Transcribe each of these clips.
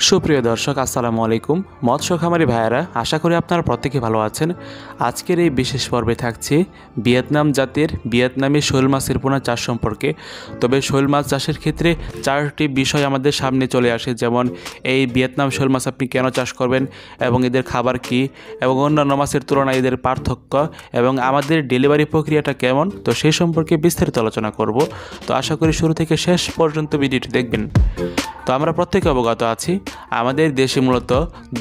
সুপ্রিয় দর্শক আসসালামু আলাইকুম। মৎস্য খামারি ভাইয়েরা, আশা করি আপনারা প্রত্যেকে ভালো আছেন। আজকের এই বিশেষ পর্বে থাকছে ভিয়েতনাম জাতের ভিয়েতনামি শোল মাছের পোনা চাষ সম্পর্কে। তবে শোল মাছ চাষের ক্ষেত্রে চারটি বিষয় আমাদের সামনে চলে আসে, যেমন এই ভিয়েতনাম শোল মাছ আপনি কেন চাষ করবেন এবং এদের খাবার কি এবং অন্যান্য মাছের তুলনায় এদের পার্থক্য এবং আমাদের ডেলিভারি প্রক্রিয়াটা কেমন, তো সেই সম্পর্কে বিস্তারিত আলোচনা করব। তো আশা করি শুরু থেকে শেষ পর্যন্ত ভিডিওটি দেখবেন। তো আমরা প্রত্যেকে অবগত আছি, আমাদের দেশে মূলত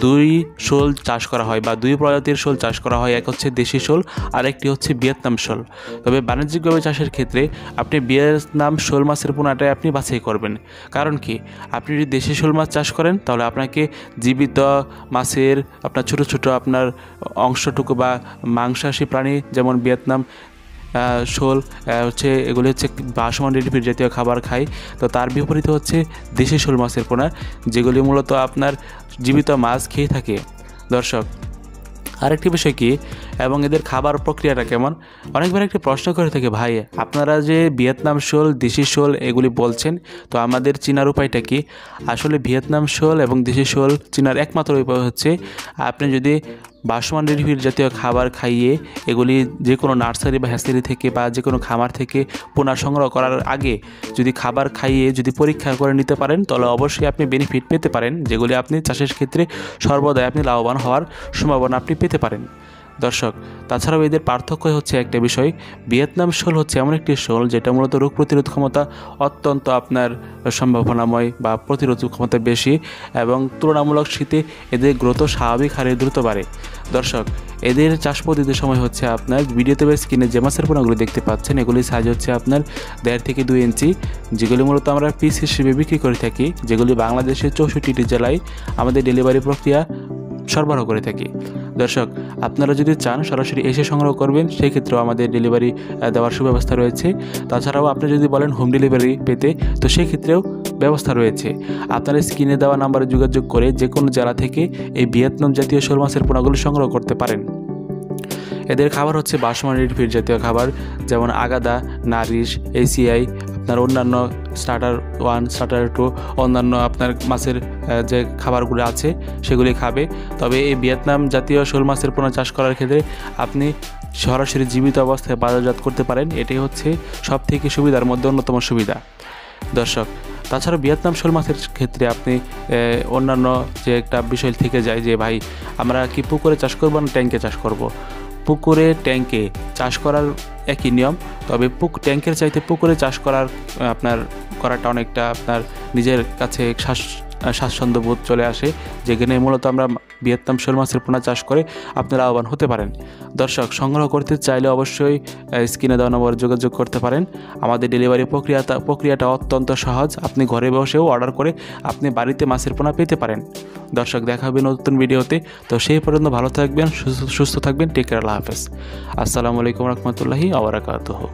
দুই শোল চাষ করা হয় বা দুই প্রজাতির শোল চাষ করা হয়। এক হচ্ছে দেশি শোল আর একটি হচ্ছে ভিয়েতনাম শোল। তবে বাণিজ্যিকভাবে চাষের ক্ষেত্রে আপনি ভিয়েতনাম শোল মাছের পোনাটাই আপনি বাছাই করবেন। কারণ কি, আপনি যদি দেশি শোল মাছ চাষ করেন তাহলে আপনাকে জীবিত মাছের আপনার ছোট ছোট আপনার অংশটুকু বা মাংসাশী প্রাণী যেমন ভিয়েতনাম শোল হচ্ছে এগুলি হচ্ছে ভাসমান রেডিফিড জাতীয় খাবার খায়। তো তার বিপরীতে হচ্ছে দেশি শোল মাছের পোনা, যেগুলি মূলত আপনার জীবিত মাছ খেয়ে থাকে। দর্শক, আরেকটি বিষয় কি এবং এদের খাবার প্রক্রিয়াটা কেমন, অনেকবার একটি প্রশ্ন করে থাকে, ভাই আপনারা যে ভিয়েতনাম শোল দেশি শোল এগুলি বলছেন, তো আমাদের চেনার উপায়টা কি? আসলে ভিয়েতনাম শোল এবং দেশি শোল চেনার একমাত্র উপায় হচ্ছে আপনি যদি ভাসমান রেডিফিড জাতীয় খাবার খাইয়ে এগুলি যে কোনো নার্সারি বা হ্যাচারি থেকে বা যে কোনো খামার থেকে পোনা সংগ্রহ করার আগে যদি খাবার খাইয়ে যদি পরীক্ষা করে নিতে পারেন, তাহলে অবশ্যই আপনি বেনিফিট পেতে পারেন, যেগুলি আপনি চাষের ক্ষেত্রে সর্বদাই আপনি লাভবান হওয়ার সম্ভাবনা আপনি পেতে পারেন। দর্শক, তাছাড়াও এদের পার্থক্য হচ্ছে একটা বিষয়, ভিয়েতনাম শোল হচ্ছে এমন একটি শোল যেটা মূলত রোগ প্রতিরোধ ক্ষমতা অত্যন্ত আপনার সম্ভাবনাময় বা প্রতিরোধ ক্ষমতা বেশি এবং তুলনামূলক শীতে এদের গ্রোথ স্বাভাবিক হারে দ্রুত বাড়ে। দর্শক, এদের চাষ পদ্ধতির সময় হচ্ছে আপনার ভিডিওতে বা স্ক্রিনে যে মাছের পোনাগুলি দেখতে পাচ্ছেন, এগুলির সাইজ হচ্ছে আপনার 1.5 থেকে 2 ইঞ্চি, যেগুলি মূলত আমরা পিস হিসেবে বিক্রি করে থাকি, যেগুলি বাংলাদেশের 64টি জেলায় আমাদের ডেলিভারি প্রক্রিয়া সরবরাহ করে থাকি। দর্শক, আপনারা যদি চান সরাসরি এসে সংগ্রহ করবেন, সেই ক্ষেত্রেও আমাদের ডেলিভারি দেওয়ার সুব্যবস্থা রয়েছে। তাছাড়াও আপনি যদি বলেন হোম ডেলিভারি পেতে, তো সেই ক্ষেত্রেও ব্যবস্থা রয়েছে। আপনারা স্ক্রিনে দেওয়া নাম্বারে যোগাযোগ করে যে কোনো জেলা থেকে এই ভিয়েতনাম জাতীয় শোল মাছের পোনাগুলো সংগ্রহ করতে পারেন। এদের খাবার হচ্ছে ভাসমান রেডিফিড জাতীয় খাবার, যেমন আগাদা, নারিশ, এসিআই, আপনার অন্যান্য স্টার্টার 1, স্টার্টার 2, অন্যান্য আপনার মাছের যে খাবারগুলো আছে সেগুলি খাবে। তবে এই ভিয়েতনাম জাতীয় শোল মাছের পোনা চাষ করার ক্ষেত্রে আপনি সরাসরি জীবিত অবস্থায় বাজারজাত করতে পারেন, এটাই হচ্ছে সব থেকে সুবিধার মধ্যে অন্যতম সুবিধা। দর্শক, তাছাড়া ভিয়েতনাম শোল মাছের ক্ষেত্রে আপনি অন্যান্য যে একটা বিষয় থেকে যায় যে ভাই আমরা কি পুকুরে চাষ করবো না ট্যাঙ্কে চাষ করব। পুকুরে ট্যাঙ্কে চাষ করার একই নিয়ম, তবে ট্যাঙ্কের চাইতে পুকুরে চাষ করাটা অনেকটা আপনার নিজের কাছে স্বাচ্ছন্দ্যবোধ চলে আসে, যেখানে মূলত আমরা ভিয়েতনাম শোল মাছের পোনা চাষ করে আপনারা লাভবান হতে পারেন। দর্শক, সংগ্রহ করতে চাইলে অবশ্যই স্ক্রিনে দেওয়া নম্বরে যোগাযোগ করতে পারেন। আমাদের ডেলিভারি প্রক্রিয়াটা অত্যন্ত সহজ, আপনি ঘরে বসেও অর্ডার করে আপনি বাড়িতে মাছের পোনা পেতে পারেন। দর্শক, দেখা হবে নতুন ভিডিওতে। তো সেই পর্যন্ত ভালো থাকবেন, সুস্থ থাকবেন। টেক কেয়ার, আল্লাহ হাফেজ। আসসালামু আলাইকুম রহমতুল্লাহি ওয়া বারাকাতুহু।